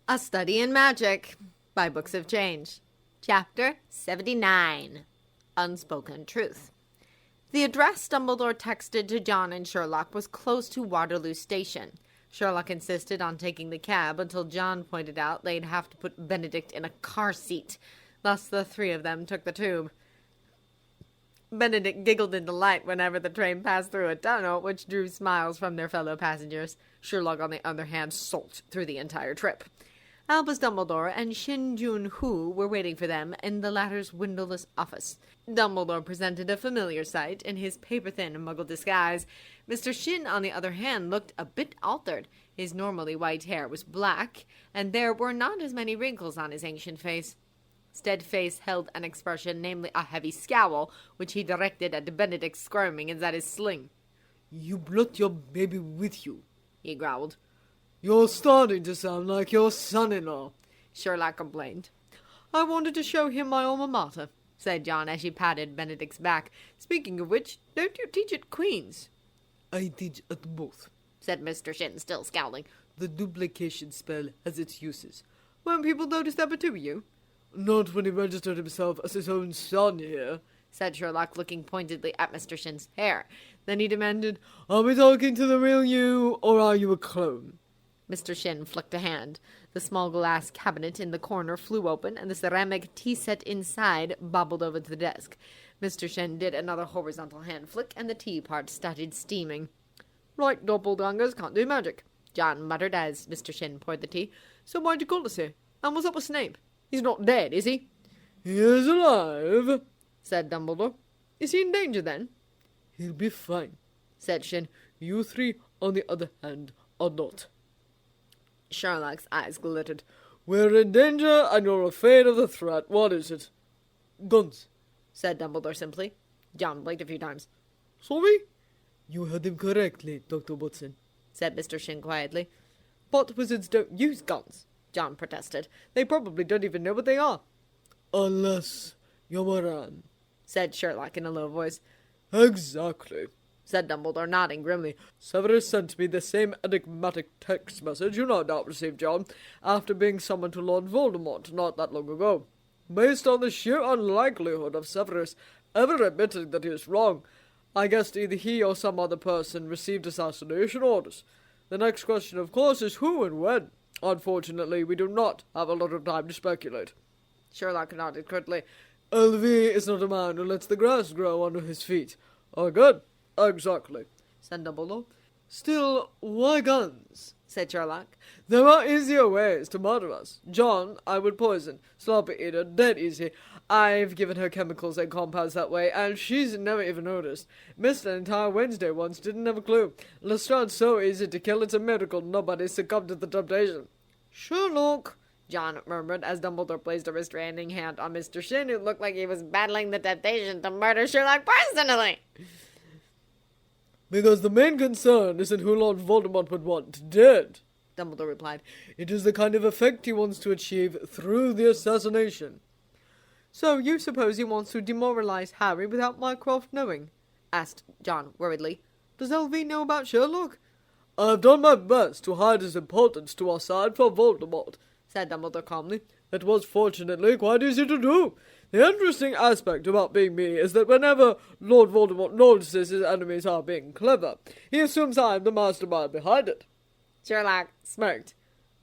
A Study in Magic by Books of Change. Chapter 79. Unspoken Truth. The address Dumbledore texted to John and Sherlock was close to Waterloo Station. Sherlock insisted on taking the cab until John pointed out they'd have to put Benedict in a car seat. Thus the three of them took the tube. Benedict giggled in delight whenever the train passed through a tunnel, which drew smiles from their fellow passengers. Sherlock, on the other hand, sulked through the entire trip. Albus Dumbledore and Shin Jun-Hoo were waiting for them in the latter's windowless office. Dumbledore presented a familiar sight in his paper-thin Muggle disguise. Mr. Shin, on the other hand, looked a bit altered. His normally white hair was black, and there were not as many wrinkles on his ancient face. Stead's face held an expression, namely a heavy scowl, which he directed at Benedict squirming inside his sling. "You brought your baby with you," he growled. "You're starting to sound like your son-in-law," Sherlock complained. "I wanted to show him my alma mater," said John as she patted Benedict's back. "Speaking of which, don't you teach at Queen's?" "I teach at both," said Mr. Shin, still scowling. "The duplication spell has its uses." "Won't people notice that between you?" "Not when he registered himself as his own son here," said Sherlock, looking pointedly at Mr. Shin's hair. Then he demanded, "Are we talking to the real you, or are you a clone?" Mr. Shin flicked a hand. The small glass cabinet in the corner flew open, and the ceramic tea set inside bobbled over to the desk. Mr. Shin did another horizontal hand flick, and the teapot started steaming. "Right, doppelgangers can't do magic," John muttered as Mr. Shin poured the tea. "So why'd you call us here? And what's up with Snape? He's not dead, is he?" "He is alive," said Dumbledore. "Is he in danger, then?" "He'll be fine," said Shin. "You three, on the other hand, are not." Sherlock's eyes glittered. "We're in danger, and you're afraid of the threat. What is it?" "Guns," said Dumbledore simply. John blinked a few times. "Sorry?" "You heard him correctly, Dr. Watson," said Mr. Shin quietly. "But wizards don't use guns," John protested. "They probably don't even know what they are." "Unless you're Moran," said Sherlock in a low voice. "Exactly," said Dumbledore, nodding grimly. "Severus sent me the same enigmatic text message you no doubt received, John, after being summoned to Lord Voldemort not that long ago. Based on the sheer unlikelihood of Severus ever admitting that he was wrong, I guessed either he or some other person received assassination orders. The next question, of course, is who and when. Unfortunately, we do not have a lot of time to speculate." Sherlock nodded curtly. "LV is not a man who lets the grass grow under his feet." "Oh, good. Exactly," said Dumbledore. "Still, why guns?" said Sherlock. "There are easier ways to murder us. John, I would poison. Sloppy eater, dead easy. I've given her chemicals and compounds that way, and she's never even noticed. Missed an entire Wednesday once, didn't have a clue. Lestrange's so easy to kill, it's a miracle nobody succumbed to the temptation." "Sherlock," John murmured as Dumbledore placed a restraining hand on Mr. Shin, who looked like he was battling the temptation to murder Sherlock personally. "Because the main concern isn't who Lord Voldemort would want dead," Dumbledore replied. "It is the kind of effect he wants to achieve through the assassination." "So you suppose he wants to demoralize Harry without Mycroft knowing?" asked John worriedly. "Does LV know about Sherlock?" "I've done my best to hide his importance to our side for Voldemort," said Dumbledore calmly. "It was fortunately quite easy to do. The interesting aspect about being me is that whenever Lord Voldemort notices his enemies are being clever, he assumes I'm the mastermind behind it." Sherlock smirked.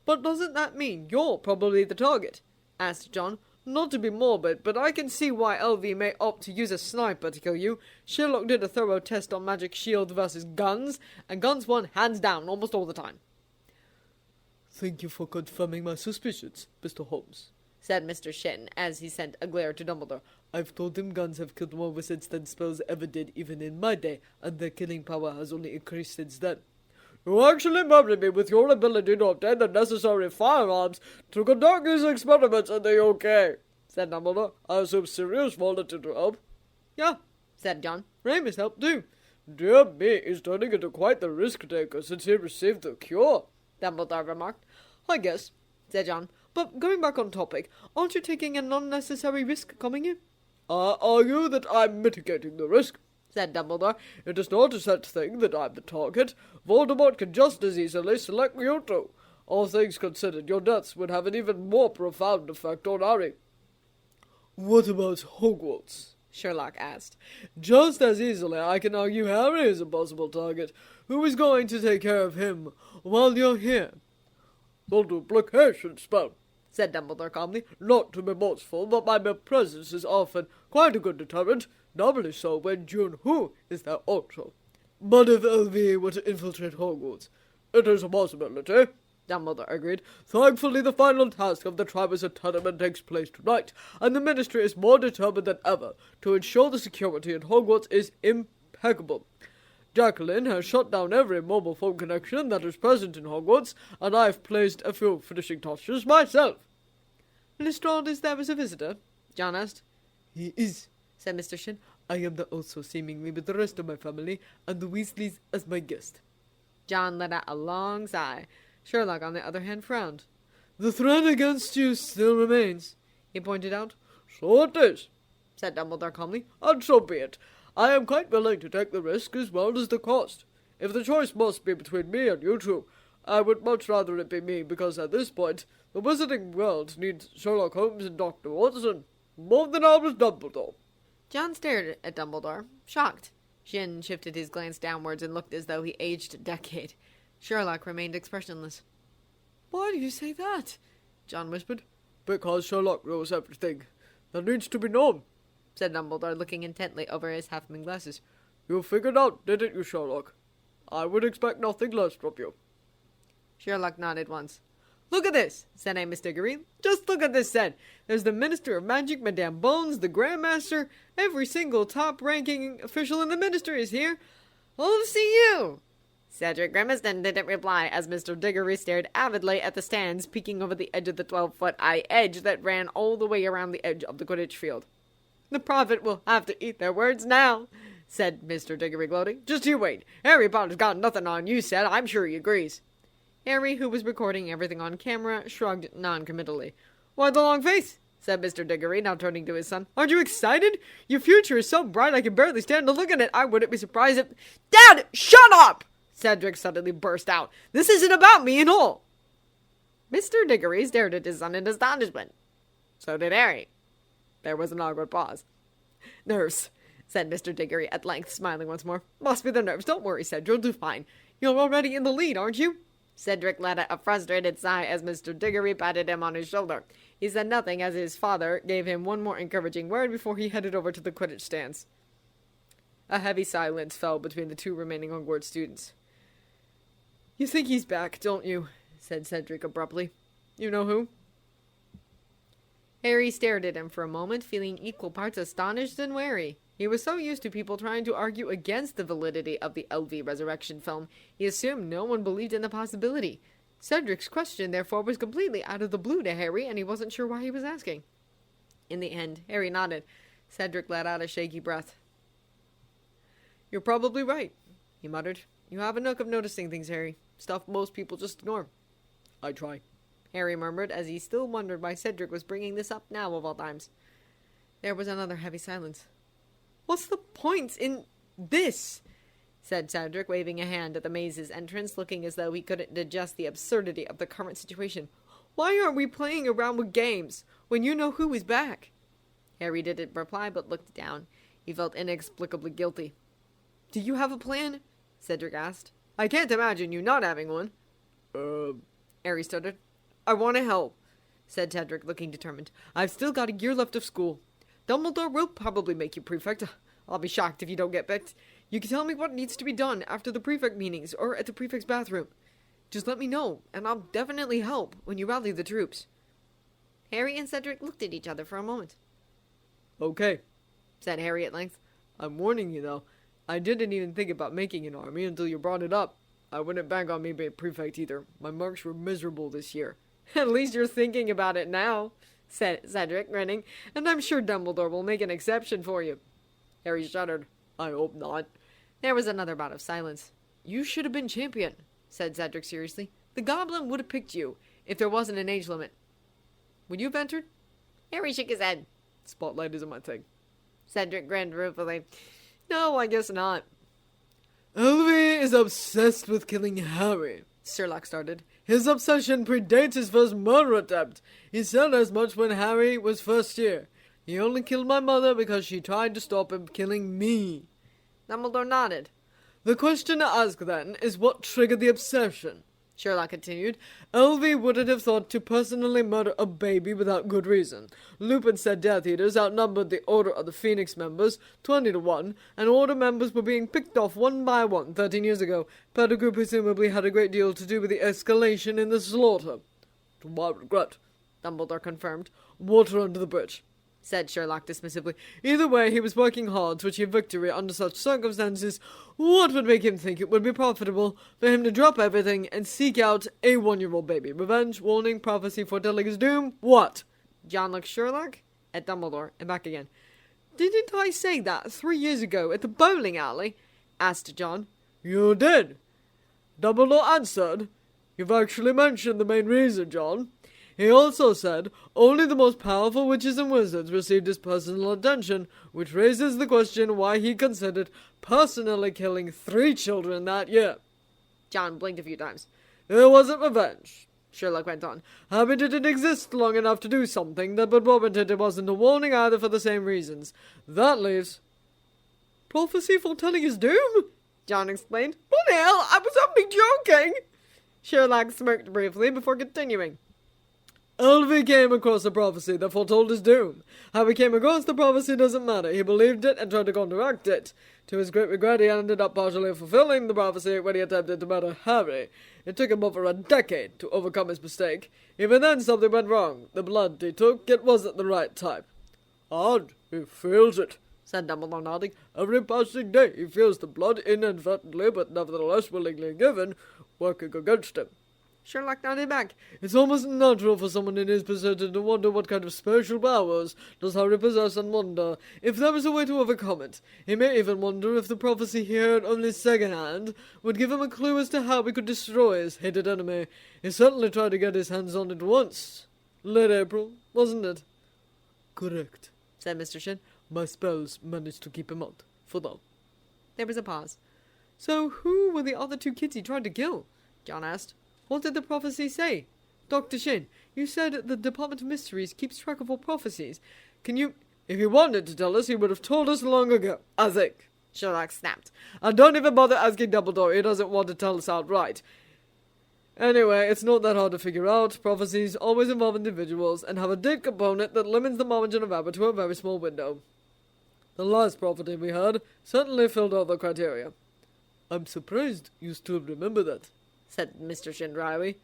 "But doesn't that mean you're probably the target?" asked John. "Not to be morbid, but I can see why LV may opt to use a sniper to kill you. Sherlock did a thorough test on magic shield versus guns, and guns won hands down almost all the time." "Thank you for confirming my suspicions, Mr. Holmes," said Mr. Shin, as he sent a glare to Dumbledore. "I've told him guns have killed more wizards than spells ever did even in my day, and their killing power has only increased since then." "You actually murdered me with your ability to obtain the necessary firearms to conduct these experiments in the UK," said Dumbledore. "I assume Sirius volunteered to help." "Yeah," said John. "Remus helped too." "Dear me, he's turning into quite the risk-taker since he received the cure," Dumbledore remarked. "I guess," said John. "But going back on topic, aren't you taking an unnecessary risk coming here?" "I argue that I'm mitigating the risk," said Dumbledore. "It is not a set thing that I'm the target. Voldemort can just as easily select you two. All things considered, your deaths would have an even more profound effect on Harry. What about Hogwarts? Sherlock asked. Just as easily I can argue Harry is a possible target. Who is going to take care of him while you're here? The duplication spell, said Dumbledore calmly. Not to be boastful, but my mere presence is often quite a good deterrent, doubly so when Jun-Hoo is there also. But if LV were to infiltrate Hogwarts, it is a possibility, Dumbledore agreed. Thankfully, the final task of the Travis tournament takes place tonight, and the Ministry is more determined than ever to ensure the security in Hogwarts is impeccable. Jacqueline has shut down every mobile phone connection that is present in Hogwarts, and I have placed a few finishing touches myself. Lestrade is there as a visitor? John asked. He is, said Mr. Shin. I am there also seemingly with the rest of my family, and the Weasleys as my guest. John let out a long sigh. Sherlock, on the other hand, frowned. The threat against you still remains, he pointed out. So it is, said Dumbledore calmly. And so be it. I am quite willing to take the risk as well as the cost. If the choice must be between me and you two, I would much rather it be me, because at this point, the wizarding world needs Sherlock Holmes and Dr. Watson more than Albus Dumbledore. John stared at Dumbledore, shocked. Shin shifted his glance downwards and looked as though he aged a decade. Sherlock remained expressionless. Why do you say that? John whispered. Because Sherlock knows everything that needs to be known, said Dumbledore, looking intently over his half-moon glasses. You figured out, didn't you, Sherlock? I would expect nothing less from you. Sherlock nodded once. Look at this, said Amos Diggory. Just look at this set. There's the Minister of Magic, Madame Bones, the Grandmaster. Every single top-ranking official in the Ministry is here. All to see you. Cedric grimaced and didn't reply as Mr. Diggory stared avidly at the stands peeking over the edge of the 12-foot high edge that ran all the way around the edge of the Quidditch field. The Prophet will have to eat their words now, said Mr. Diggory, gloating. Just you wait. Harry Potter's got nothing on you, said. I'm sure he agrees. Harry, who was recording everything on camera, shrugged non-committally. Why the long face? Said Mr. Diggory, now turning to his son. Aren't you excited? Your future is so bright I can barely stand to look at it. I wouldn't be surprised if... Dad, shut up! Cedric suddenly burst out. This isn't about me at all. Mr. Diggory stared at his son in astonishment. So did Harry. There was an awkward pause. Nerves, said Mr. Diggory at length, smiling once more. Must be the nerves. Don't worry, Cedric. You'll do fine. You're already in the lead, aren't you? Cedric let out a frustrated sigh as Mr. Diggory patted him on his shoulder. He said nothing as his father gave him one more encouraging word before he headed over to the Quidditch stands. A heavy silence fell between the two remaining Hogwarts students. You think he's back, don't you? Said Cedric abruptly. You know who? Harry stared at him for a moment, feeling equal parts astonished and wary. He was so used to people trying to argue against the validity of the LV Resurrection film, he assumed no one believed in the possibility. Cedric's question, therefore, was completely out of the blue to Harry, and he wasn't sure why he was asking. In the end, Harry nodded. Cedric let out a shaky breath. You're probably right, he muttered. You have a knack of noticing things, Harry. Stuff most people just ignore. I try, Harry murmured, as he still wondered why Cedric was bringing this up now of all times. There was another heavy silence. What's the point in this? Said Cedric, waving a hand at the maze's entrance, looking as though he couldn't digest the absurdity of the current situation. Why aren't we playing around with games when you know who is back? Harry didn't reply, but looked down. He felt inexplicably guilty. Do you have a plan? Cedric asked. I can't imagine you not having one. Harry stuttered. I want to help, said Cedric, looking determined. I've still got a year left of school. Dumbledore will probably make you prefect. I'll be shocked if you don't get picked. You can tell me what needs to be done after the prefect meetings or at the prefect's bathroom. Just let me know, and I'll definitely help when you rally the troops. Harry and Cedric looked at each other for a moment. Okay, said Harry at length. I'm warning you, though. I didn't even think about making an army until you brought it up. I wouldn't bank on me being prefect either. My marks were miserable this year. At least you're thinking about it now, said Cedric, grinning, and I'm sure Dumbledore will make an exception for you. Harry shuddered. I hope not. There was another bout of silence. You should have been champion, said Cedric seriously. The goblin would have picked you if there wasn't an age limit. Would you have entered? Harry shook his head. Spotlight isn't my thing. Cedric grinned ruefully. No, I guess not. Elvie is obsessed with killing Harry, Sherlock started. His obsession predates his first murder attempt. He said as much when Harry was first year. He only killed my mother because she tried to stop him killing me. Dumbledore nodded. The question to ask, then, is what triggered the obsession? Sherlock continued. Elvie wouldn't have thought to personally murder a baby without good reason. Lupin said Death Eaters outnumbered the Order of the Phoenix members 20-1, and Order members were being picked off one by one 13 years ago. Pettigrew presumably had a great deal to do with the escalation in the slaughter. To my regret, Dumbledore confirmed. Water under the bridge, said Sherlock dismissively. Either way, he was working hard to achieve victory under such circumstances. What would make him think it would be profitable for him to drop everything and seek out a 1-year-old baby? Revenge, warning, prophecy, foretelling his doom? What? John looked Sherlock at Dumbledore and back again. Didn't I say that 3 years ago at the bowling alley? Asked John. You did. Dumbledore answered. You've actually mentioned the main reason, John. He also said only the most powerful witches and wizards received his personal attention, which raises the question why he considered personally killing 3 children that year. John blinked a few times. It wasn't revenge, Sherlock went on. Harry didn't exist long enough to do something that would warrant it. It wasn't a warning either for the same reasons. That leaves... Prophecy foretelling his doom? John explained. Bloody hell, I was only joking! Sherlock smirked briefly before continuing. Elvie came across a prophecy that foretold his doom. How he came across the prophecy doesn't matter. He believed it and tried to counteract it. To his great regret, he ended up partially fulfilling the prophecy when he attempted to murder Harry. It took him over a decade to overcome his mistake. Even then, something went wrong. The blood he took, it wasn't the right type. Odd, he feels it, said Dumbledore, nodding. Every passing day he feels the blood inadvertently, but nevertheless willingly given, working against him. Sherlock nodded back. It's almost natural for someone in his position to wonder what kind of special powers does Harry possess, and wonder if there is a way to overcome it. He may even wonder if the prophecy he heard only second-hand would give him a clue as to how he could destroy his hated enemy. He certainly tried to get his hands on it once. Late April, wasn't it? Correct, said Mr. Shin. My spells managed to keep him out, for now. There was a pause. So who were the other 2 kids he tried to kill? John asked. What did the prophecy say? Dr. Shin, you said the Department of Mysteries keeps track of all prophecies. Can you... If he wanted to tell us, he would have told us long ago, I think. Sherlock snapped. And don't even bother asking Dumbledore. He doesn't want to tell us outright. Anyway, it's not that hard to figure out. Prophecies always involve individuals and have a date component that limits the margin of error to a very small window. The last prophecy we heard certainly filled all the criteria. I'm surprised you still remember that, said Mr. Shin dryly.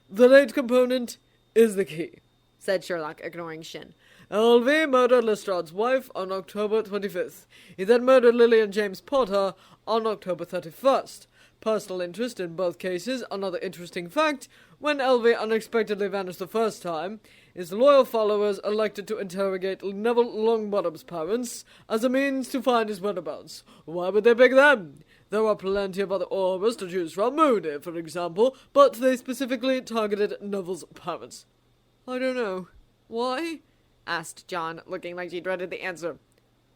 The date component is the key, said Sherlock, ignoring Shin. Elvie murdered Lestrade's wife on October 25th. He then murdered Lily and James Potter on October 31st. Personal interest in both cases. Another interesting fact, when Elvie unexpectedly vanished the first time, his loyal followers elected to interrogate Neville Longbottom's parents as a means to find his whereabouts. Why would they pick them? There are plenty of other Aurors to choose from, Moody, for example, but they specifically targeted Neville's parents. I don't know. Why? Asked John, looking like she dreaded the answer.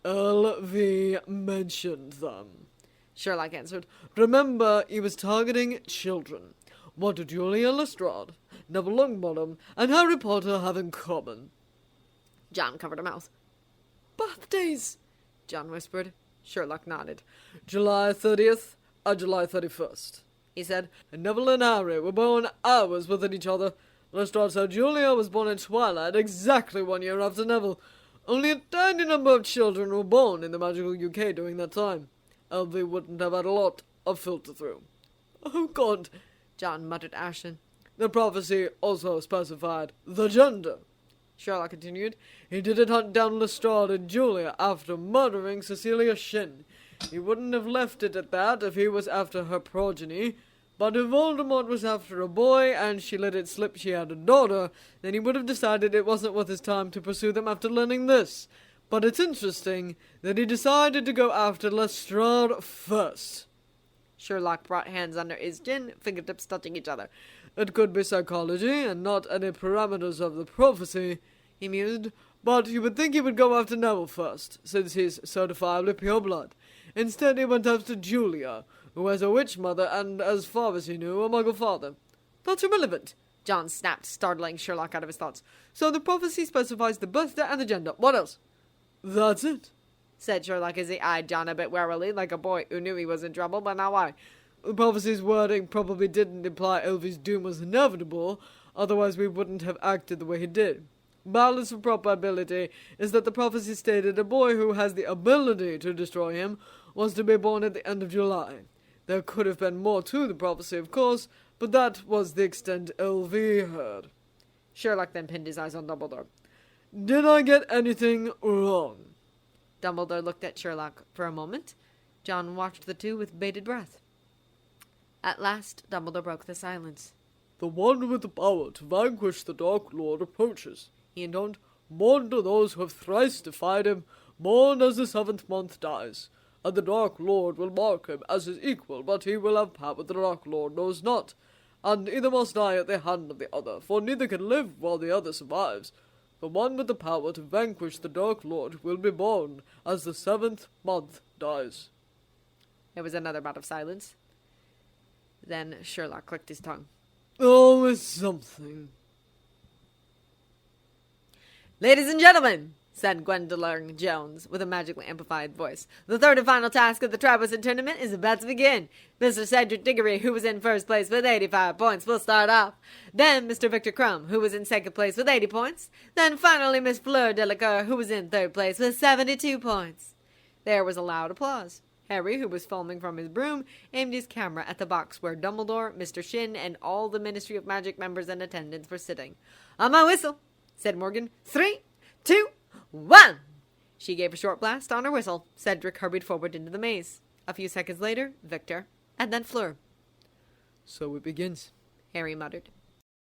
Elvie mentioned them, Sherlock answered. Remember, he was targeting children. What do Julia Lestrade, Neville Longbottom, and Harry Potter have in common? John covered her mouth. Birthdays, John whispered. Sherlock nodded. July 30th and July 31st, he said. And Neville and Harry were born hours within each other. Lestrade said Julia was born in Twilight, exactly 1 year after Neville. Only a tiny number of children were born in the magical UK during that time. Elvie wouldn't have had a lot of filter through. Oh God, John muttered ashen. The prophecy also specified the gender, Sherlock continued. He didn't hunt down Lestrade and Julia after murdering Cecilia Shin. He wouldn't have left it at that if he was after her progeny. But if Voldemort was after a boy and she let it slip she had a daughter, then he would have decided it wasn't worth his time to pursue them after learning this. But it's interesting that he decided to go after Lestrade first. Sherlock brought hands under his chin, fingertips touching each other. It could be psychology, and not any parameters of the prophecy, he mused. But you would think he would go after Neville first, since he's certifiably pure blood. Instead he went after Julia, who has a witch mother and, as far as he knew, a muggle father. That's irrelevant. John snapped, startling Sherlock out of his thoughts. So the prophecy specifies the birthday and the gender. What else? That's it, said Sherlock as he eyed John a bit warily, like a boy who knew he was in trouble, but not why. The prophecy's wording probably didn't imply Elvy's doom was inevitable, otherwise we wouldn't have acted the way he did. Balance of probability is that the prophecy stated a boy who has the ability to destroy him was to be born at the end of July. There could have been more to the prophecy, of course, but that was the extent LV heard. Sherlock then pinned his eyes on Dumbledore. Did I get anything wrong? Dumbledore looked at Sherlock for a moment. John watched the two with bated breath. At last, Dumbledore broke the silence. The one with the power to vanquish the Dark Lord approaches, he intoned. Mourn to those who have thrice defied him, mourn as the seventh month dies. And the Dark Lord will mark him as his equal, but he will have power the Dark Lord knows not. And either must die at the hand of the other, for neither can live while the other survives. The one with the power to vanquish the Dark Lord will be born as the seventh month dies. There was another bout of silence. Then Sherlock clicked his tongue. Always something. Ladies and gentlemen, said Gwendolyn Jones with a magically amplified voice, the third and final task of the Triwizard Tournament is about to begin. Mr. Cedric Diggory, who was in first place with 85 points, will start off. Then Mr. Victor Crumb, who was in second place with 80 points. Then finally Miss Fleur Delacour, who was in third place with 72 points. There was a loud applause. Harry, who was filming from his broom, aimed his camera at the box where Dumbledore, Mr. Shin, and all the Ministry of Magic members in attendance were sitting. On my whistle, said Morgan. 3, 2, 1! She gave a short blast on her whistle. Cedric hurried forward into the maze. A few seconds later, Victor, and then Fleur. So it begins, Harry muttered.